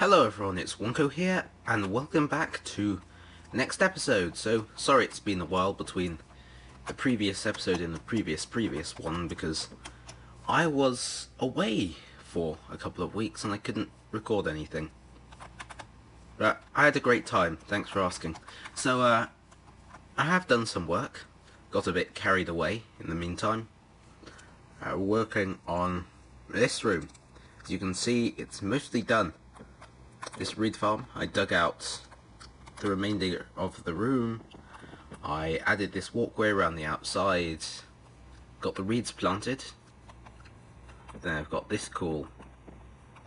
Hello everyone, it's Wonko here, and welcome back to next episode. So, sorry it's been a while between the previous episode and the previous one, because I was away for a couple of weeks and I couldn't record anything. But I had a great time, thanks for asking. So, I have done some work, got a bit carried away in the meantime, working on this room. As you can see, it's mostly done. This reed farm, I dug out the remainder of the room, I added this walkway around the outside, got the reeds planted, then I've got this cool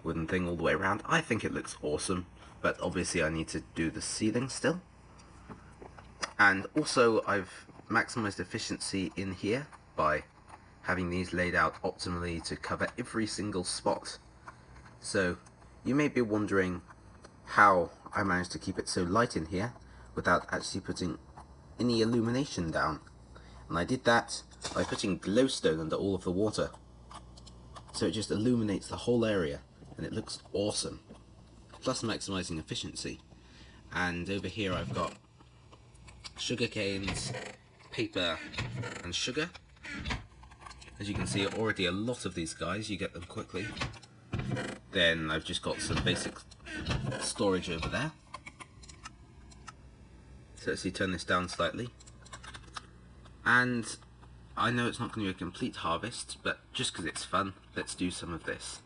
wooden thing all the way around. I think it looks awesome, but obviously I need to do the ceiling still. And also I've maximised efficiency in here by having these laid out optimally to cover every single spot. So you may be wondering how I managed to keep it so light in here without actually putting any illumination down. And I did that by putting glowstone under all of the water. So it just illuminates the whole area and it looks awesome. Plus maximising efficiency. And over here I've got sugar canes, paper and sugar. As you can see, already a lot of these guys, you get them quickly. Then I've just got some basic storage over there. So let's see, turn this down slightly. And I know it's not going to be a complete harvest, but just because it's fun, let's do some of this.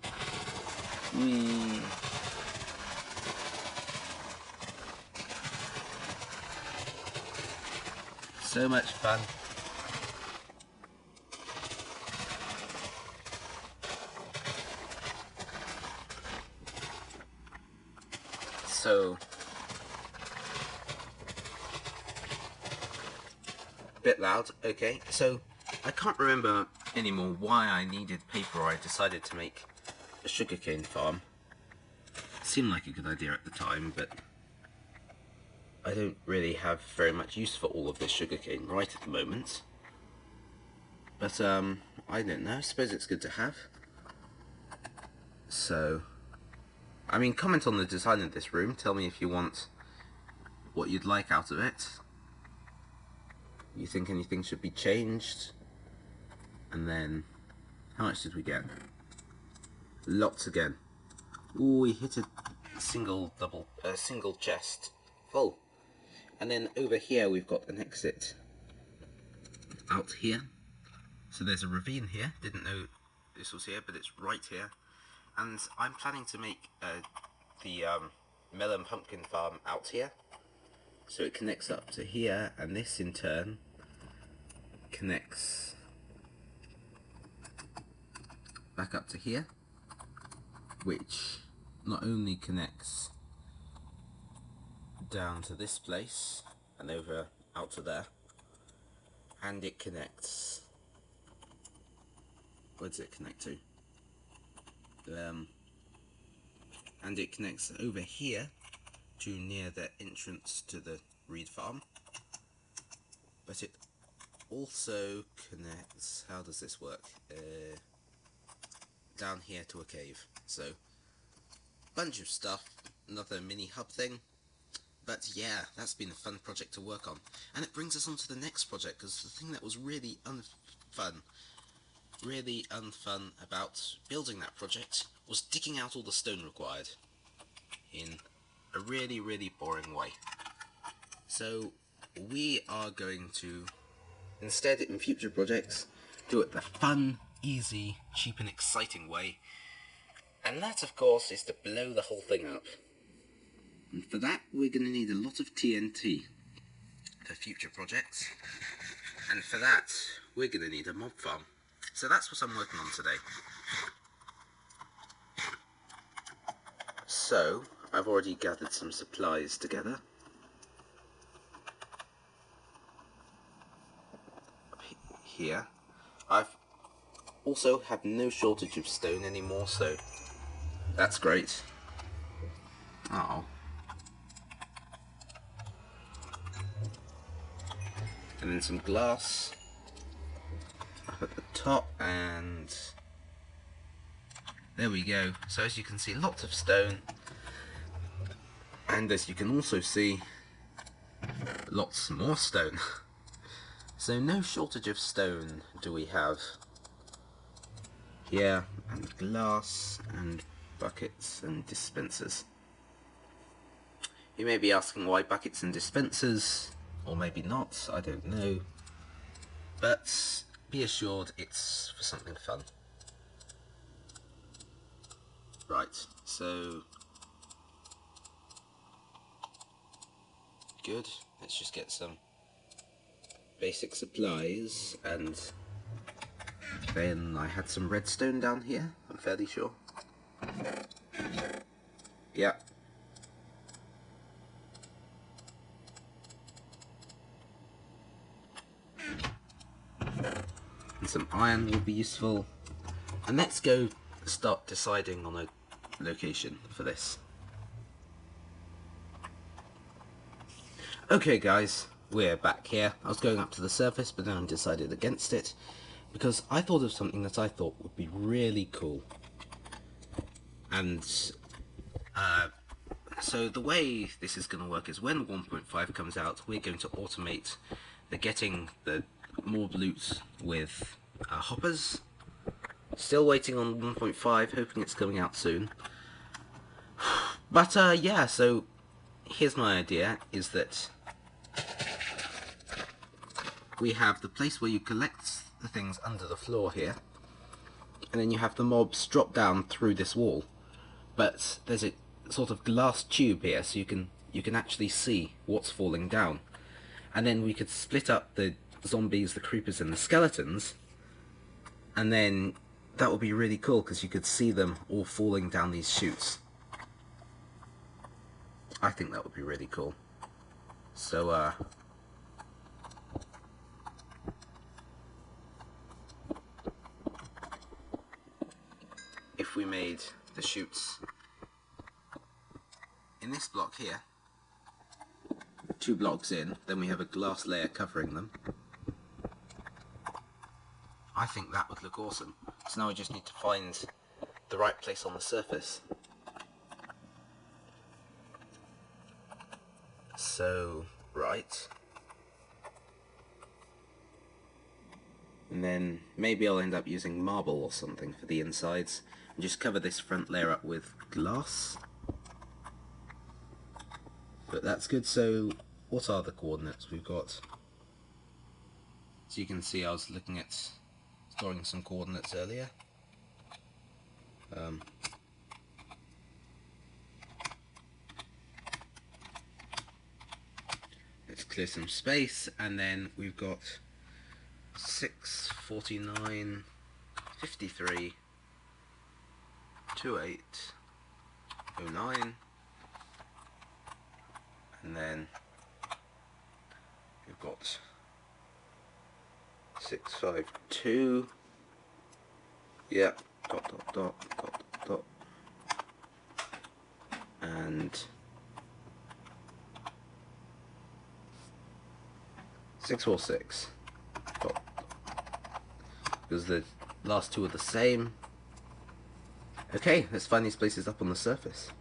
So much fun. So, bit loud, okay. So, I can't remember anymore why I needed paper or I decided to make a sugarcane farm. It seemed like a good idea at the time, but I don't really have very much use for all of this sugarcane right at the moment. But, I don't know, I suppose it's good to have. So, I mean, comment on the design of this room, tell me if you want what you'd like out of it. You think anything should be changed? And then, how much did we get? Lots again. Ooh, we hit a single chest full. And then over here we've got an exit out here. So there's a ravine here, didn't know this was here, but it's right here. And I'm planning to make the melon pumpkin farm out here. So it connects up to here, and this in turn connects back up to here, which not only connects down to this place and over out to there, and it connects, where does it connect to? And it connects over here to near the entrance to the reed farm, but it also connects, how does this work, down here to a cave. So bunch of stuff, another mini hub thing. But yeah, that's been a fun project to work on, and it brings us on to the next project, because the thing that was really unfun about building that project was digging out all the stone required in a really boring way. So we are going to, instead in future projects, do it the fun, easy, cheap and exciting way, and that of course is to blow the whole thing up. And for that we're going to need a lot of TNT for future projects, and for that we're going to need a mob farm. So that's what I'm working on today. So, I've already gathered some supplies together. Here. I've also have no shortage of stone anymore, so that's great. Oh. And then some glass up at the top, and there we go. So as you can see, lots of stone. And as you can also see, lots more stone. So no shortage of stone do we have here, and glass and buckets and dispensers. You may be asking why buckets and dispensers, or maybe not, I don't know. But be assured it's for something fun. Right, so good. Let's just get some basic supplies, and then I had some redstone down here, I'm fairly sure. Yeah. And some iron will be useful. And let's go start deciding on a location for this. Okay guys, we're back here. I was going up to the surface, but then I decided against it because I thought of something that I thought would be really cool. And so the way this is going to work is when 1.5 comes out, we're going to automate the getting the more loot with hoppers. Still waiting on 1.5, hoping it's coming out soon. But yeah, so here's my idea, is that we have the place where you collect the things under the floor here, and then you have the mobs drop down through this wall. But there's a sort of glass tube here, so you can actually see what's falling down. And then we could split up the zombies, the creepers and the skeletons, and then that would be really cool because you could see them all falling down these chutes. I think that would be really cool. So if we made the chutes in this block here, 2 blocks in, then we have a glass layer covering them. I think that would look awesome. So now we just need to find the right place on the surface. So, right. And then maybe I'll end up using marble or something for the insides, and just cover this front layer up with glass. But that's good. So what are the coordinates we've got? So you can see I was looking at storing some coordinates earlier. Let's clear some space, and then we've got 6, 49, 53, 28, 09, and then we've got 652, yeah, dot, and 646, dot, because the last 2 are the same. Okay, let's find these places up on the surface.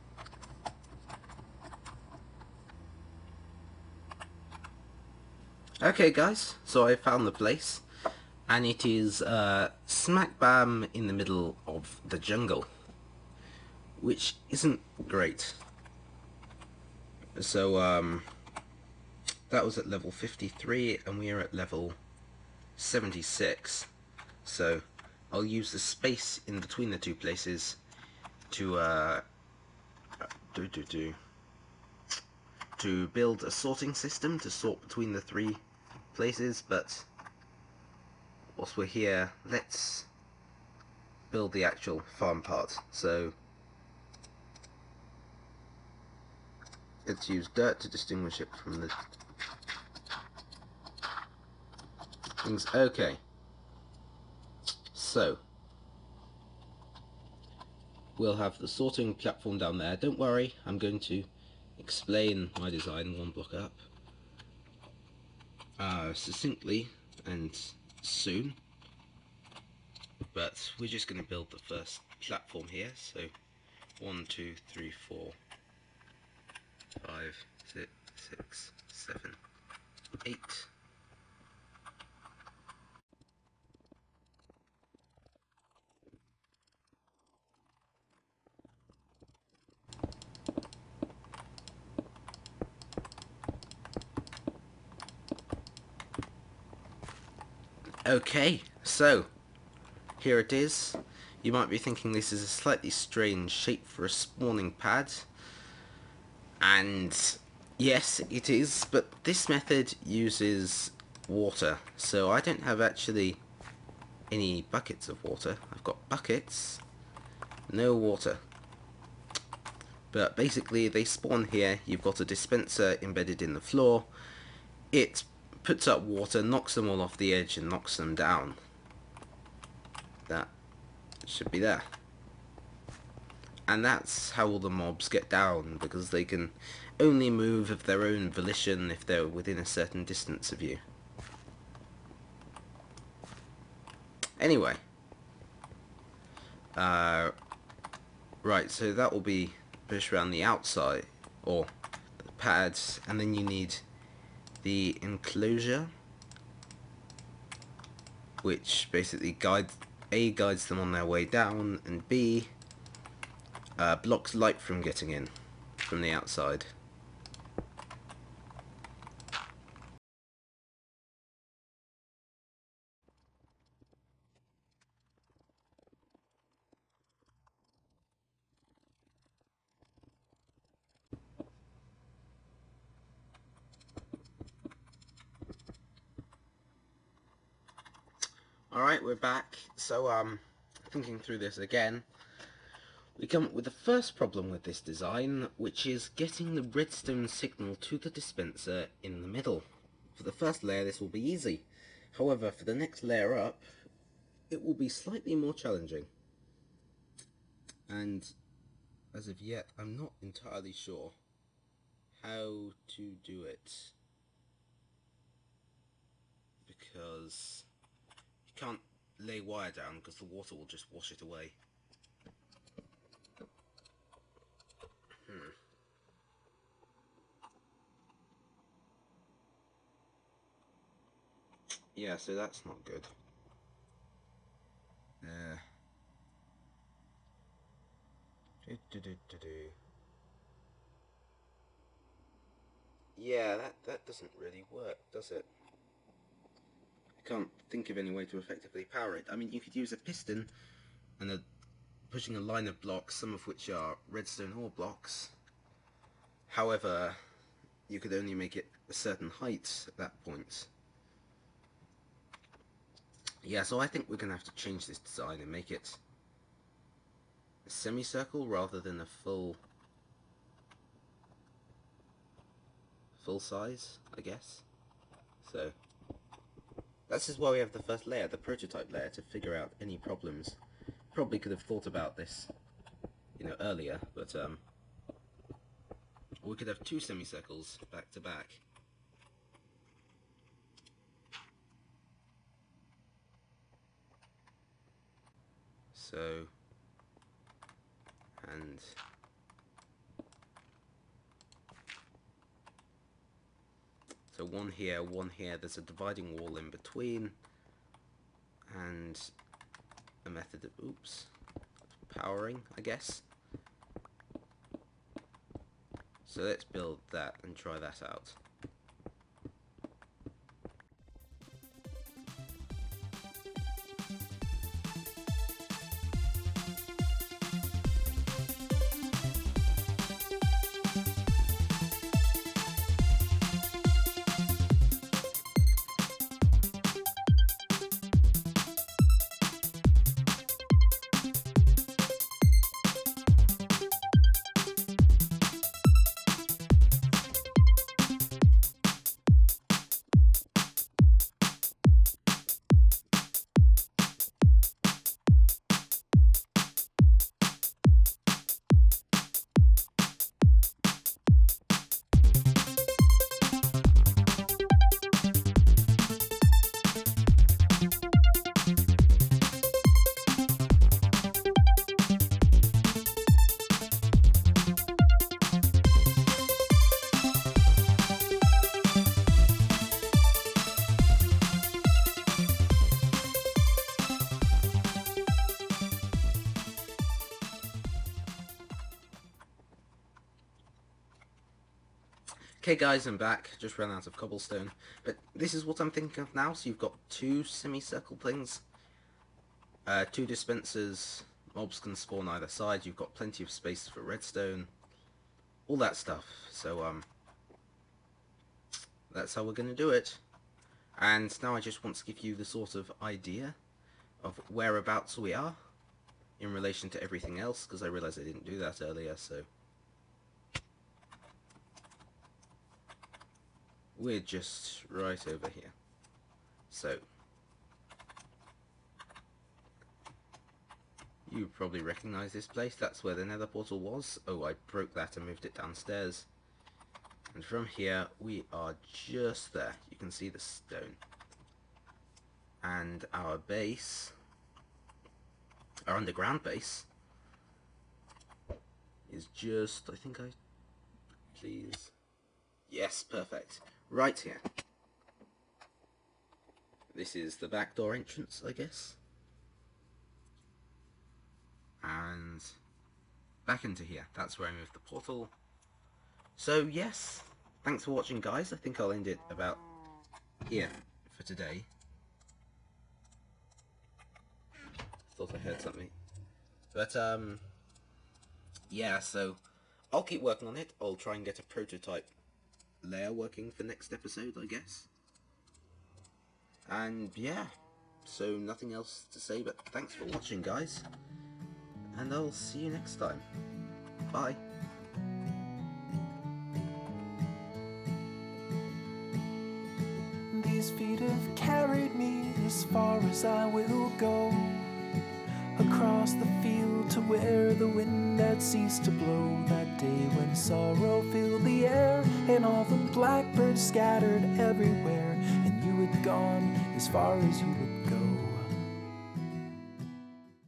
Okay guys, so I found the place, and it is smack bam in the middle of the jungle, which isn't great. So that was at level 53 and we are at level 76, so I'll use the space in between the 2 places to build a sorting system to sort between the 3 places. But whilst we're here, let's build the actual farm part. So let's use dirt to distinguish it from the things. Okay, so we'll have the sorting platform down there. Don't worry, I'm going to explain my design 1 block up succinctly and soon, but we're just going to build the first platform here. So 1, 2, 3, 4, 5, 6, 7, 8. Okay, so here it is. You might be thinking this is a slightly strange shape for a spawning pad, and yes, it is, but this method uses water, so I don't have actually any buckets of water. I've got buckets, no water. But basically they spawn here. You've got a dispenser embedded in the floor. It puts up water, knocks them all off the edge and knocks them down. That should be there. And that's how all the mobs get down, because they can only move of their own volition if they're within a certain distance of you. Anyway. Right, so that will be pushed around the outside, or the pads, and then you need the enclosure, which basically guides them on their way down, and B, blocks light from getting in from the outside. Alright, we're back. So, thinking through this again, we come up with the first problem with this design, which is getting the redstone signal to the dispenser in the middle. For the first layer, this will be easy. However, for the next layer up, it will be slightly more challenging. And as of yet, I'm not entirely sure how to do it, because you can't lay wire down because the water will just wash it away. Yeah, so that's not good. Yeah, that doesn't really work, does it? I can't think of any way to effectively power it. I mean, you could use a piston and pushing a line of blocks, some of which are redstone ore blocks. However, you could only make it a certain height at that point. Yeah, so I think we're going to have to change this design and make it a semicircle rather than a full size, I guess. So this is why we have the first layer, the prototype layer, to figure out any problems. Probably could have thought about this, earlier, but we could have two semicircles back to back. So, and so one here, there's a dividing wall in between, and a method of, powering, I guess. So let's build that and try that out. Okay guys, I'm back. Just ran out of cobblestone. But this is what I'm thinking of now. So you've got two semicircle things. Two dispensers. Mobs can spawn either side. You've got plenty of space for redstone. All that stuff. So, that's how we're going to do it. And now I just want to give you the sort of idea of whereabouts we are in relation to everything else, because I realised I didn't do that earlier, so... We're just right over here. So... You probably recognise this place. That's where the nether portal was. Oh, I broke that and moved it downstairs. And from here, we are just there. You can see the stone. And our base, our underground base, is just, please. Yes, perfect. Right here. This is the back door entrance, I guess. And back into here. That's where I moved the portal. So yes, thanks for watching guys. I think I'll end it about here for today. Thought I heard something. But yeah, so I'll keep working on it. I'll try and get a prototype layer working for next episode, I guess. And yeah, so nothing else to say but thanks for watching guys. And I'll see you next time. Bye. These feet have carried me as far as I will go, across the field to where the wind had ceased to blow. That day when sorrow filled the air and all the blackbirds scattered everywhere, and you had gone as far as you would